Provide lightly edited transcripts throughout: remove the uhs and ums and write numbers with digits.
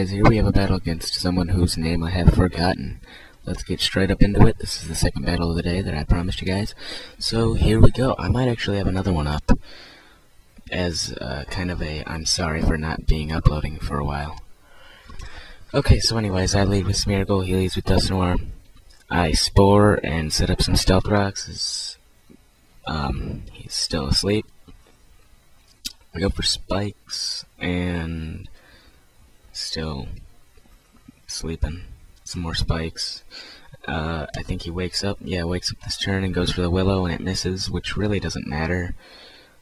guys, here we have a battle against someone whose name I have forgotten. Let's get straight up into it. This is the second battle of the day that I promised you guys. So here we go. I might actually have another one up as kind of a I'm sorry for not being uploading for a while. Okay, so anyways, I lead with Smeargle, he leads with Dust Noir. I Spore and set up some Stealth Rocks as he's still asleep. I go for Spikes and still sleeping. Some more Spikes. I think he wakes up. Yeah, wakes up this turn and goes for the Willow, and it misses, which really doesn't matter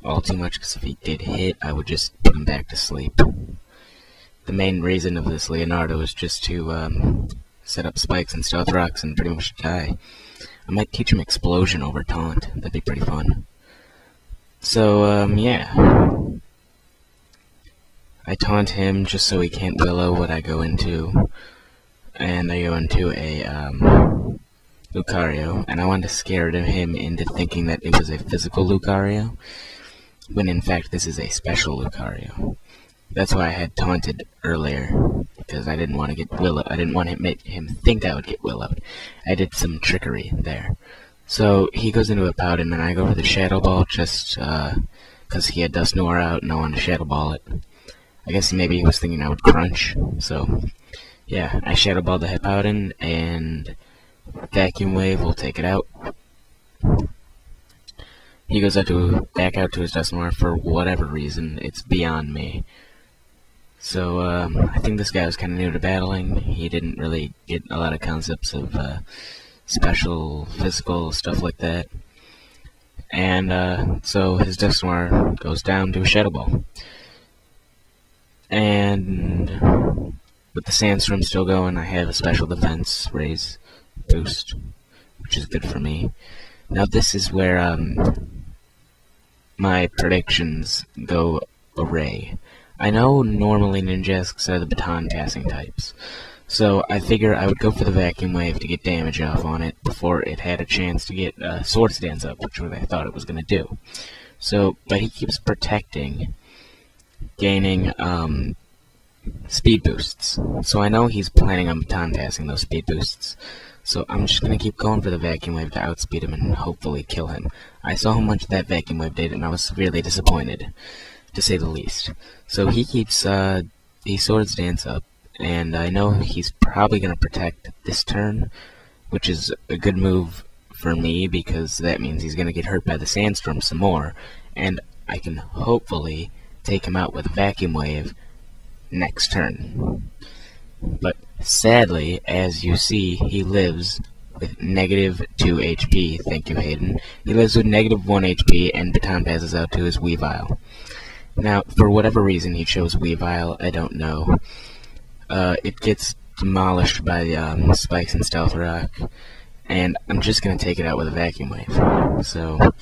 all too much, because if he did hit, I would just put him back to sleep. The main reason of this Leonardo is just to set up Spikes and Stealth Rocks and pretty much die. I might teach him Explosion over Taunt. That'd be pretty fun. So, yeah. I taunt him just so he can't Willow what I go into. And I go into a Lucario, and I wanted to scare him into thinking that it was a physical Lucario, when in fact this is a special Lucario. That's why I had taunted earlier, because I didn't want to get Willow. I didn't want to make him think I would get Willowed. I did some trickery there. So he goes into a Powden, and I go for the Shadow Ball just because he had Dust Noir out, and I wanted to Shadow Ball it. I guess maybe he was thinking I would Crunch, so yeah, I Shadow Ball the Hippowdon, and Vacuum Wave will take it out. He goes back out to his Dust Noir for whatever reason. It's beyond me. So, I think this guy was kind of new to battling. He didn't really get a lot of concepts of special, physical, stuff like that. And, so his Dust Noir goes down to a Shadow Ball. And with the Sandstorm still going, I have a special defense raise boost, which is good for me. Now this is where my predictions go array. I know normally Ninjasks are the baton passing types, so I figure I would go for the Vacuum Wave to get damage off on it before it had a chance to get Swords Dance up, which is what I thought it was going to do. So, but he keeps protecting, gaining speed boosts. So I know he's planning on baton passing those speed boosts. So I'm just going to keep going for the Vacuum Wave to outspeed him and hopefully kill him. I saw how much that Vacuum Wave did, and I was severely disappointed, to say the least. So he keeps he Swords Dance up, and I know he's probably going to protect this turn, which is a good move for me, because that means he's going to get hurt by the Sandstorm some more, and I can hopefully take him out with a Vacuum Wave next turn. But sadly, as you see, he lives with -2 HP. Thank you, Hayden. He lives with -1 HP, and baton passes out to his Weavile. Now, for whatever reason he chose Weavile, I don't know. It gets demolished by the Spikes and Stealth Rock, and I'm just gonna take it out with a Vacuum Wave. So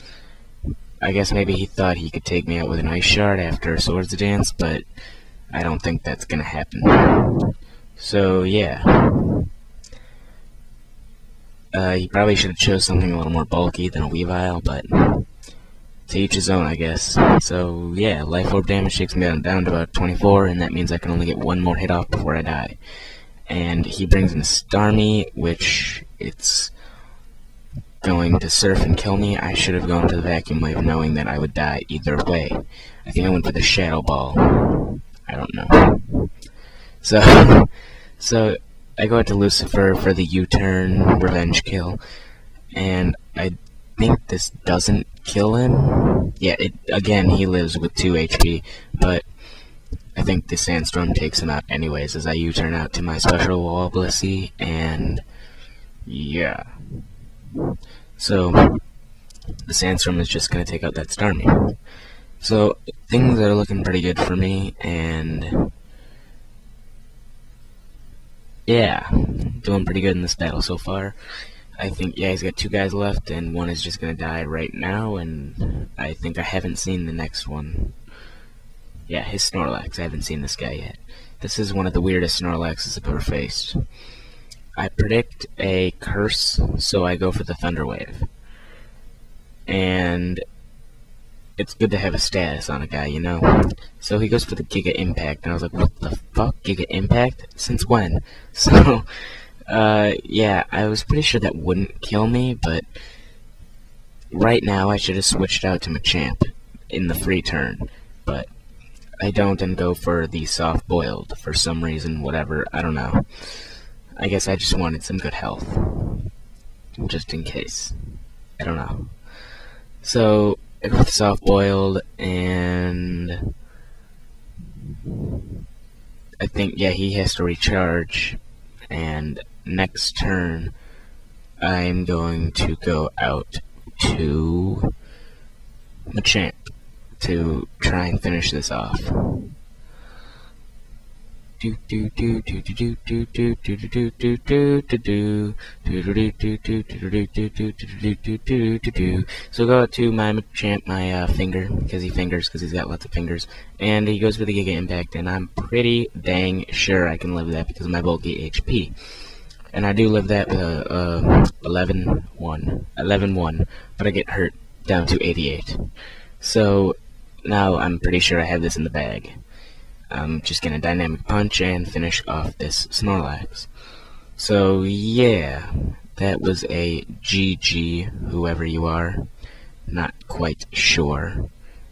I guess maybe he thought he could take me out with an Ice Shard after Swords Dance, but I don't think that's gonna happen. So yeah, he probably should have chose something a little more bulky than a Weavile, but to each his own, I guess. So yeah, Life Orb damage takes me down to about 24, and that means I can only get one more hit off before I die. And he brings in Starmie, which it's going to surf and kill me. I should have gone to the Vacuum Wave knowing that I would die either way. I think I went for the Shadow Ball. I don't know. So I go out to Lucifer for the U-turn revenge kill, and I think this doesn't kill him. Yeah, again, he lives with 2 HP, but I think the Sandstorm takes him out anyways, as I U-turn out to my special wall Blissey, and yeah. So the Sandstorm is just going to take out that Starmie. So things are looking pretty good for me, and yeah, doing pretty good in this battle so far. I think, yeah, he's got 2 guys left, and one is just going to die right now, and I think I haven't seen the next one. Yeah, his Snorlax. I haven't seen this guy yet. This is one of the weirdest Snorlaxes I've ever faced. I predict a Curse, so I go for the Thunder Wave. And it's good to have a status on a guy, you know? So he goes for the Giga Impact, and I was like, what the fuck? Giga Impact? Since when? So, yeah, I was pretty sure that wouldn't kill me, but right now I should have switched out to Machamp in the free turn, but I don't and go for the soft-boiled for some reason, whatever, I don't know. I guess I just wanted some good health, just in case. I don't know. So, I go with soft-boiled, and I think, yeah, he has to recharge, and next turn, I'm going to go out to Machamp to try and finish this off. So go out to my Machamp, my finger, because he fingers, because he's got lots of fingers, and he goes for the Giga Impact, and I'm pretty dang sure I can live that because of my bulky HP. And I do live that with a 11-1, but I get hurt down to 88. So now I'm pretty sure I have this in the bag. I'm just gonna dynamic punch and finish off this Snorlax. So yeah, that was a GG, whoever you are. Not quite sure.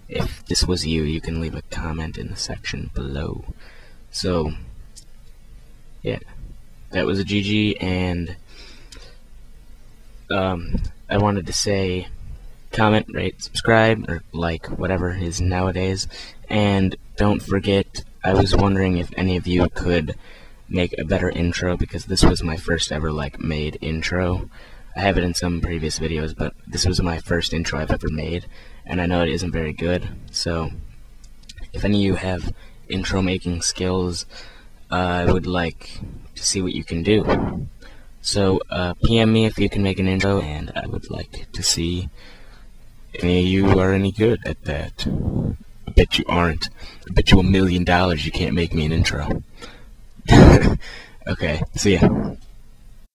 If this was you, you can leave a comment in the section below. So yeah, that was a GG, and I wanted to say comment, rate, subscribe, or like, whatever is nowadays. And don't forget, I was wondering if any of you could make a better intro, because this was my first ever made intro. I have it in some previous videos, but this was my first intro I've ever made, and I know it isn't very good. So if any of you have intro making skills, I would like to see what you can do. So PM me if you can make an intro, and I would like to see if any of you are any good at that. I bet you aren't. I bet you $1 million you can't make me an intro. Okay, see ya.